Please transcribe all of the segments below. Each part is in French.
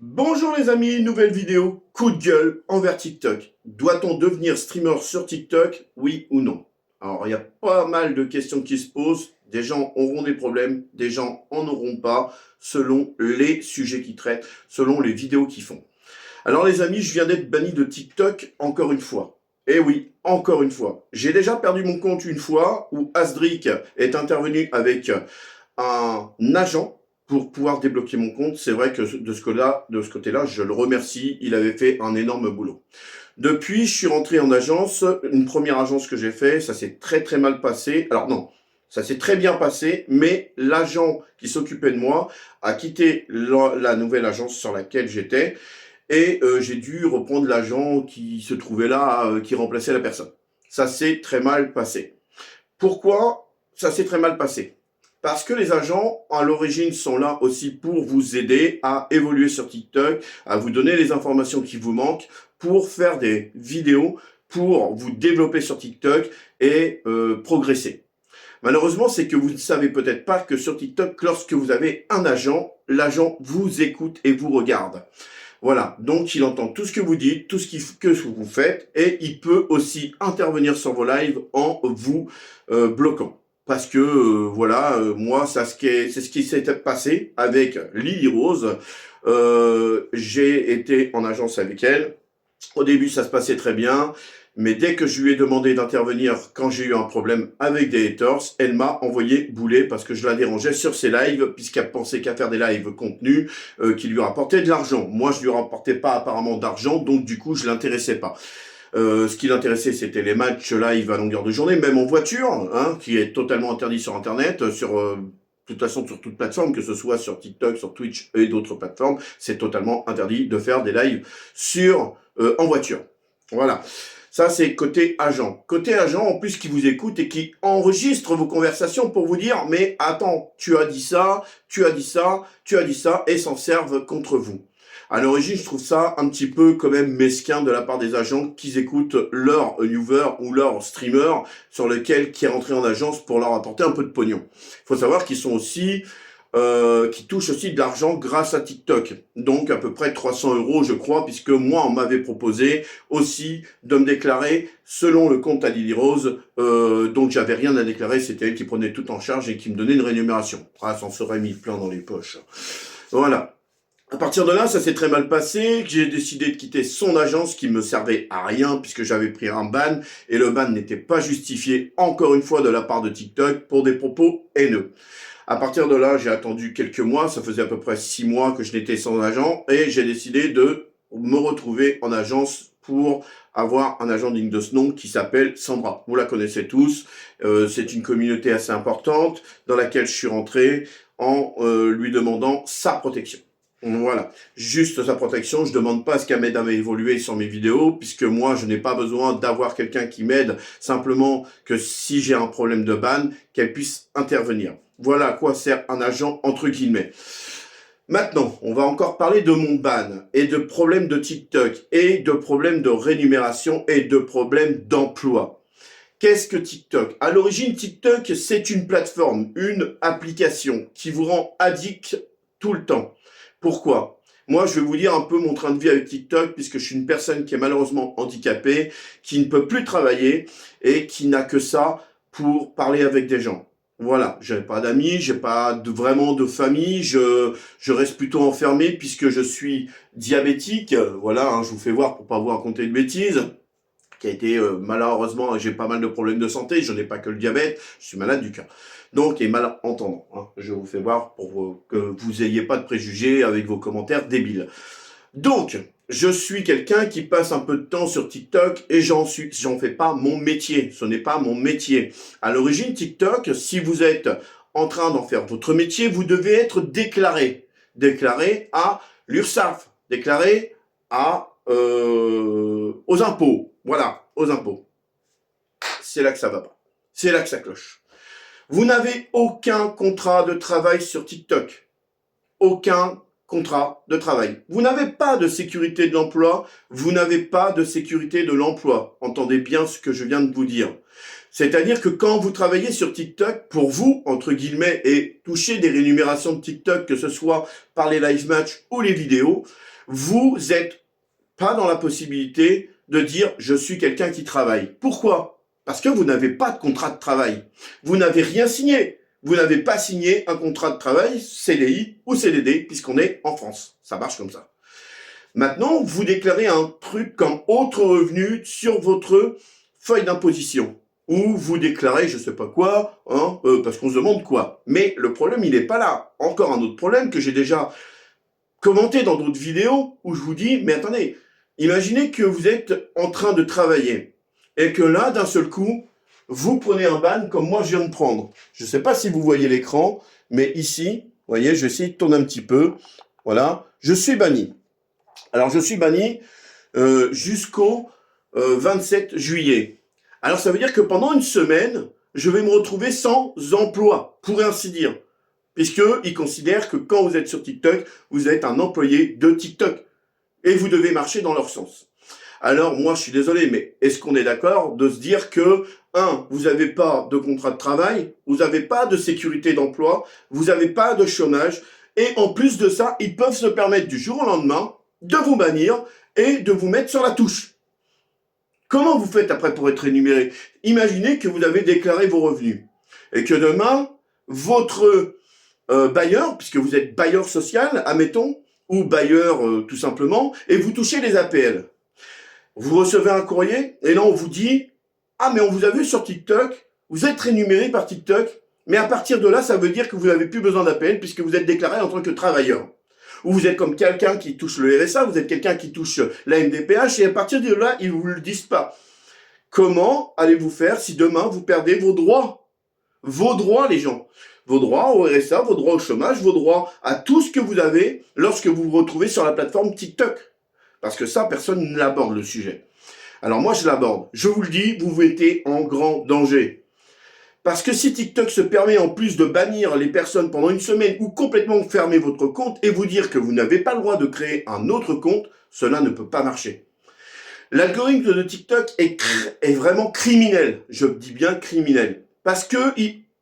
Bonjour les amis, nouvelle vidéo, coup de gueule envers TikTok. Doit-on devenir streamer sur TikTok, oui ou non? Alors il y a pas mal de questions qui se posent, des gens auront des problèmes, des gens en auront pas, selon les sujets qu'ils traitent, selon les vidéos qu'ils font. Alors les amis, je viens d'être banni de TikTok encore une fois. Eh oui, encore une fois. J'ai déjà perdu mon compte une fois où Asdric est intervenu avec un agent pour pouvoir débloquer mon compte. C'est vrai que de ce côté-là, je le remercie. Il avait fait un énorme boulot. Depuis, je suis rentré en agence. Une première agence que j'ai fait, ça s'est très très mal passé. Alors non, ça s'est très bien passé, mais l'agent qui s'occupait de moi a quitté la nouvelle agence sur laquelle j'étais et j'ai dû reprendre l'agent qui se trouvait là, qui remplaçait la personne. Ça s'est très mal passé. Pourquoi ça s'est très mal passé? Parce que les agents, à l'origine, sont là aussi pour vous aider à évoluer sur TikTok, à vous donner les informations qui vous manquent, pour faire des vidéos, pour vous développer sur TikTok et progresser. Malheureusement, c'est que vous ne savez peut-être pas que sur TikTok, lorsque vous avez un agent, l'agent vous écoute et vous regarde. Voilà, donc il entend tout ce que vous dites, tout ce que vous faites, et il peut aussi intervenir sur vos lives en vous bloquant. Parce que voilà, moi, c'est ce qui s'est passé avec Lily Rose. J'ai été en agence avec elle. Au début, ça se passait très bien. Mais dès que je lui ai demandé d'intervenir quand j'ai eu un problème avec des haters, elle m'a envoyé bouler parce que je la dérangeais sur ses lives, puisqu'elle pensait qu'à faire des lives contenus qui lui rapportaient de l'argent. Moi, je lui rapportais pas apparemment d'argent, donc du coup, je l'intéressais pas. Ce qui l'intéressait, c'était les matchs live à longueur de journée, même en voiture, hein, qui est totalement interdit sur Internet, de toute façon, sur toute plateforme, que ce soit sur TikTok, sur Twitch et d'autres plateformes, c'est totalement interdit de faire des lives en voiture. Voilà. Ça, c'est côté agent. Côté agent, en plus, qui vous écoute et qui enregistre vos conversations pour vous dire, mais attends, tu as dit ça, tu as dit ça, tu as dit ça, et s'en servent contre vous. À l'origine, je trouve ça un petit peu quand même mesquin de la part des agents qui écoutent leur viewer ou leur streamer qui est rentré en agence pour leur apporter un peu de pognon. Il faut savoir qu'ils sont aussi qui touchent aussi de l'argent grâce à TikTok. Donc à peu près 300 €, je crois, puisque moi, on m'avait proposé aussi de me déclarer selon le compte à Lily Rose. Donc j'avais rien à déclarer, c'était elle qui prenait tout en charge et qui me donnait une rémunération. Ah, ça en serait mis plein dans les poches. Voilà. À partir de là, ça s'est très mal passé. J'ai décidé de quitter son agence qui me servait à rien puisque j'avais pris un ban et le ban n'était pas justifié encore une fois de la part de TikTok pour des propos haineux. À partir de là, j'ai attendu quelques mois, ça faisait à peu près 6 mois que je n'étais sans agent et j'ai décidé de me retrouver en agence pour avoir un agent digne de ce nom qui s'appelle Sandra. Vous la connaissez tous, c'est une communauté assez importante dans laquelle je suis rentré en lui demandant sa protection. Voilà, juste sa protection, je demande pas à ce qu'elle m'aide à évoluer sur mes vidéos, puisque moi je n'ai pas besoin d'avoir quelqu'un qui m'aide, simplement que si j'ai un problème de ban, qu'elle puisse intervenir. Voilà à quoi sert un agent entre guillemets. Maintenant, on va encore parler de mon ban, et de problèmes de TikTok, et de problèmes de rémunération, et de problèmes d'emploi. Qu'est-ce que TikTok? À l'origine, TikTok, c'est une plateforme, une application qui vous rend addict tout le temps. Pourquoi? Moi, je vais vous dire un peu mon train de vie avec TikTok, puisque je suis une personne qui est malheureusement handicapée, qui ne peut plus travailler et qui n'a que ça pour parler avec des gens. Voilà, j'ai pas d'amis, j'ai pas vraiment de famille, je reste plutôt enfermé puisque je suis diabétique. Voilà, hein, je vous fais voir pour pas vous raconter de bêtises qui a été malheureusement, j'ai pas mal de problèmes de santé, je n'ai pas que le diabète, je suis malade du cœur. Donc, et malentendant, hein, je vous fais voir pour que vous ayez pas de préjugés avec vos commentaires débiles. Donc, je suis quelqu'un qui passe un peu de temps sur TikTok et j'en fais pas mon métier. Ce n'est pas mon métier. À l'origine, TikTok, si vous êtes en train d'en faire votre métier, vous devez être déclaré. Déclaré à l'URSSAF. Déclaré aux impôts. Voilà, aux impôts. C'est là que ça va pas. C'est là que ça cloche. Vous n'avez aucun contrat de travail sur TikTok. Aucun contrat de travail. Vous n'avez pas de sécurité de l'emploi, vous n'avez pas de sécurité de l'emploi. Entendez bien ce que je viens de vous dire. C'est-à-dire que quand vous travaillez sur TikTok, pour vous, entre guillemets, et toucher des rémunérations de TikTok, que ce soit par les live matchs ou les vidéos, vous êtes pas dans la possibilité de dire « je suis quelqu'un qui travaille ». Pourquoi ? Parce que vous n'avez pas de contrat de travail. Vous n'avez rien signé. Vous n'avez pas signé un contrat de travail, CDI ou CDD, puisqu'on est en France. Ça marche comme ça. Maintenant, vous déclarez un truc comme autre revenu sur votre feuille d'imposition. Ou vous déclarez je sais pas quoi, parce qu'on se demande quoi. Mais le problème, il n'est pas là. Encore un autre problème que j'ai déjà commenté dans d'autres vidéos, où je vous dis, mais attendez, imaginez que vous êtes en train de travailler, et que là, d'un seul coup, vous prenez un ban comme moi je viens de prendre. Je ne sais pas si vous voyez l'écran, mais ici, vous voyez, je vais essayer de tourner un petit peu. Voilà, je suis banni. Alors, je suis banni jusqu'au 27 juillet. Alors, ça veut dire que pendant une semaine, je vais me retrouver sans emploi, pour ainsi dire. Puisqu'ils considèrent que quand vous êtes sur TikTok, vous êtes un employé de TikTok. Et vous devez marcher dans leur sens. Alors, moi, je suis désolé, mais est-ce qu'on est d'accord de se dire que, vous n'avez pas de contrat de travail, vous n'avez pas de sécurité d'emploi, vous n'avez pas de chômage, et en plus de ça, ils peuvent se permettre du jour au lendemain de vous bannir et de vous mettre sur la touche. Comment vous faites après pour être rémunéré? Imaginez que vous avez déclaré vos revenus, et que demain, votre bailleur, puisque vous êtes bailleur social, admettons, ou bailleur tout simplement, et vous touchez les APL. Vous recevez un courrier, et là on vous dit « Ah, mais on vous a vu sur TikTok, vous êtes rémunéré par TikTok, mais à partir de là, ça veut dire que vous n'avez plus besoin d'APL puisque vous êtes déclaré en tant que travailleur. » Ou vous êtes comme quelqu'un qui touche le RSA, vous êtes quelqu'un qui touche la MDPH, et à partir de là, ils ne vous le disent pas. Comment allez-vous faire si demain vous perdez vos droits? Vos droits, les gens. Vos droits au RSA, vos droits au chômage, vos droits à tout ce que vous avez lorsque vous vous retrouvez sur la plateforme TikTok. Parce que ça, personne ne l'aborde, le sujet. Alors moi, je l'aborde. Je vous le dis, vous mettez en grand danger. Parce que si TikTok se permet en plus de bannir les personnes pendant une semaine ou complètement fermer votre compte et vous dire que vous n'avez pas le droit de créer un autre compte, cela ne peut pas marcher. L'algorithme de TikTok est vraiment criminel. Je dis bien criminel. Parce que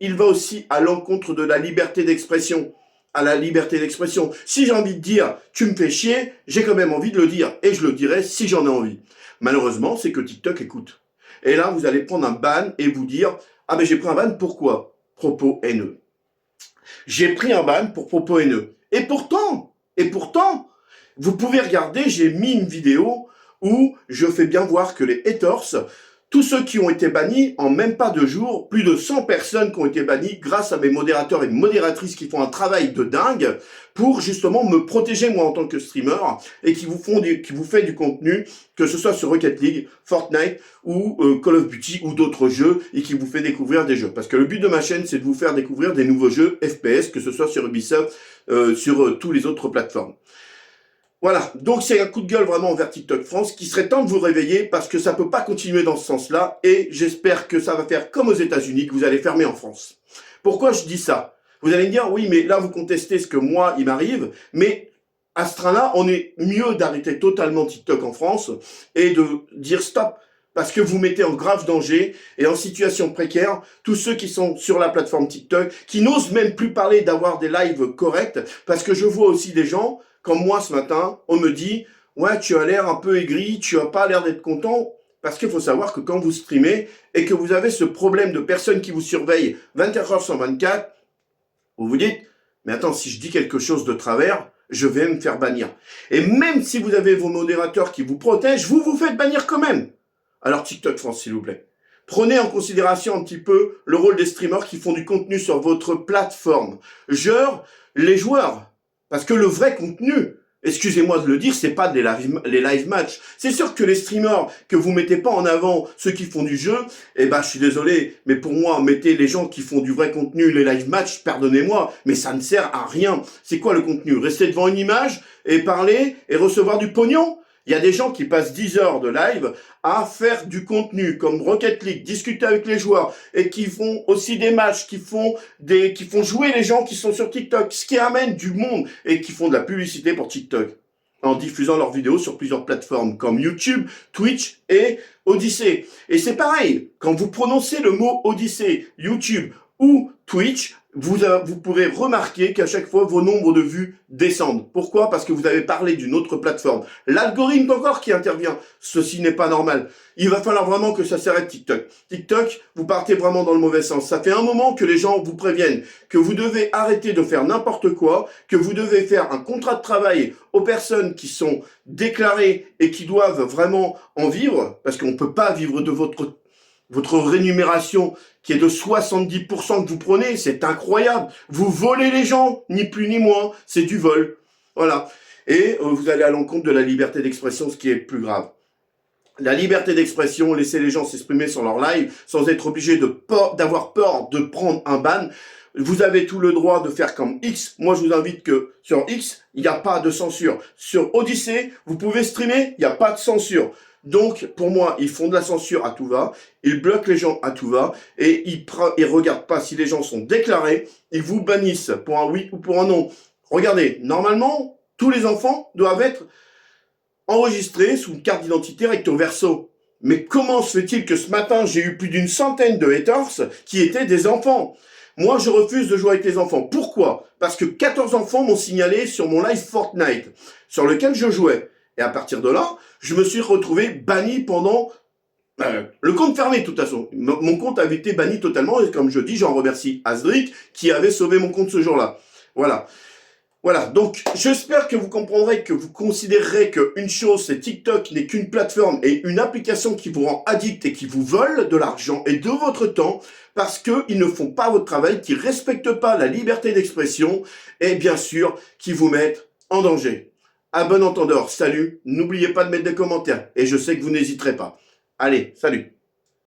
il va aussi à l'encontre de la liberté d'expression. À la liberté d'expression. Si j'ai envie de dire « tu me fais chier », j'ai quand même envie de le dire. Et je le dirai si j'en ai envie. Malheureusement, c'est que TikTok écoute. Et là, vous allez prendre un ban et vous dire « Ah, mais j'ai pris un ban, pourquoi ?» Propos haineux. J'ai pris un ban pour propos haineux. Et pourtant, vous pouvez regarder, j'ai mis une vidéo où je fais bien voir que les haters, tous ceux qui ont été bannis en même pas 2 jours, plus de 100 personnes qui ont été bannies grâce à mes modérateurs et modératrices qui font un travail de dingue pour justement me protéger moi en tant que streamer et qui vous fait du contenu, que ce soit sur Rocket League, Fortnite ou Call of Duty ou d'autres jeux et qui vous fait découvrir des jeux. Parce que le but de ma chaîne, c'est de vous faire découvrir des nouveaux jeux FPS, que ce soit sur Ubisoft, sur tous les autres plateformes. Voilà, donc c'est un coup de gueule vraiment envers TikTok France qui serait temps de vous réveiller parce que ça peut pas continuer dans ce sens-là et j'espère que ça va faire comme aux États-Unis, que vous allez fermer en France. Pourquoi je dis ça? Vous allez me dire, oui, mais là vous contestez ce que moi, il m'arrive, mais à ce train-là, on est mieux d'arrêter totalement TikTok en France et de dire stop. Parce que vous mettez en grave danger et en situation précaire tous ceux qui sont sur la plateforme TikTok, qui n'osent même plus parler d'avoir des lives corrects, parce que je vois aussi des gens, comme moi ce matin, on me dit « Ouais, tu as l'air un peu aigri, tu as pas l'air d'être content », parce qu'il faut savoir que quand vous streamez et que vous avez ce problème de personnes qui vous surveillent 24 heures sur 24, vous vous dites « Mais attends, si je dis quelque chose de travers, je vais me faire bannir. » Et même si vous avez vos modérateurs qui vous protègent, vous vous faites bannir quand même. Alors TikTok France, s'il vous plaît. Prenez en considération un petit peu le rôle des streamers qui font du contenu sur votre plateforme. Genre, les joueurs. Parce que le vrai contenu, excusez-moi de le dire, c'est pas les live matchs. C'est sûr que les streamers que vous mettez pas en avant, ceux qui font du jeu, eh ben, je suis désolé, mais pour moi, mettez les gens qui font du vrai contenu, les live matchs, pardonnez-moi, mais ça ne sert à rien. C'est quoi le contenu? Rester devant une image et parler et recevoir du pognon? Il y a des gens qui passent 10 heures de live à faire du contenu comme Rocket League, discuter avec les joueurs et qui font aussi des matchs, qui font jouer les gens qui sont sur TikTok, ce qui amène du monde et qui font de la publicité pour TikTok en diffusant leurs vidéos sur plusieurs plateformes comme YouTube, Twitch et Odyssey. Et c'est pareil, quand vous prononcez le mot Odyssey, YouTube ou Twitch, vous pourrez remarquer qu'à chaque fois, vos nombres de vues descendent. Pourquoi? Parce que vous avez parlé d'une autre plateforme. L'algorithme encore qui intervient. Ceci n'est pas normal. Il va falloir vraiment que ça s'arrête TikTok. TikTok, vous partez vraiment dans le mauvais sens. Ça fait un moment que les gens vous préviennent que vous devez arrêter de faire n'importe quoi, que vous devez faire un contrat de travail aux personnes qui sont déclarées et qui doivent vraiment en vivre, parce qu'on ne peut pas vivre de votre rémunération qui est de 70% que vous prenez, c'est incroyable. Vous volez les gens, ni plus ni moins, c'est du vol. Voilà. Et vous allez à l'encontre de la liberté d'expression, ce qui est le plus grave. La liberté d'expression, laisser les gens s'exprimer sur leur live sans être obligé d'avoir peur de prendre un ban. Vous avez tout le droit de faire comme X. Moi, je vous invite que sur X, il n'y a pas de censure. Sur Odyssey, vous pouvez streamer, il n'y a pas de censure. Donc, pour moi, ils font de la censure à tout va, ils bloquent les gens à tout va, et ils regardent pas si les gens sont déclarés, ils vous bannissent pour un oui ou pour un non. Regardez, normalement, tous les enfants doivent être enregistrés sous une carte d'identité recto verso. Mais comment se fait-il que ce matin, j'ai eu plus d'une centaine de haters qui étaient des enfants? Moi, je refuse de jouer avec les enfants. Pourquoi? Parce que 14 enfants m'ont signalé sur mon live Fortnite, sur lequel je jouais. Et à partir de là, je me suis retrouvé banni pendant... le compte fermé, de toute façon. Mon compte avait été banni totalement. Et comme je dis, j'en remercie Asdric qui avait sauvé mon compte ce jour-là. Voilà. Voilà. Donc, j'espère que vous comprendrez, que vous considérerez qu'une chose, c'est TikTok n'est qu'une plateforme et une application qui vous rend addict et qui vous vole de l'argent et de votre temps parce qu'ils ne font pas votre travail, qui ne respectent pas la liberté d'expression et bien sûr, qui vous mettent en danger. À bon entendeur, salut, n'oubliez pas de mettre des commentaires, et je sais que vous n'hésiterez pas. Allez, salut.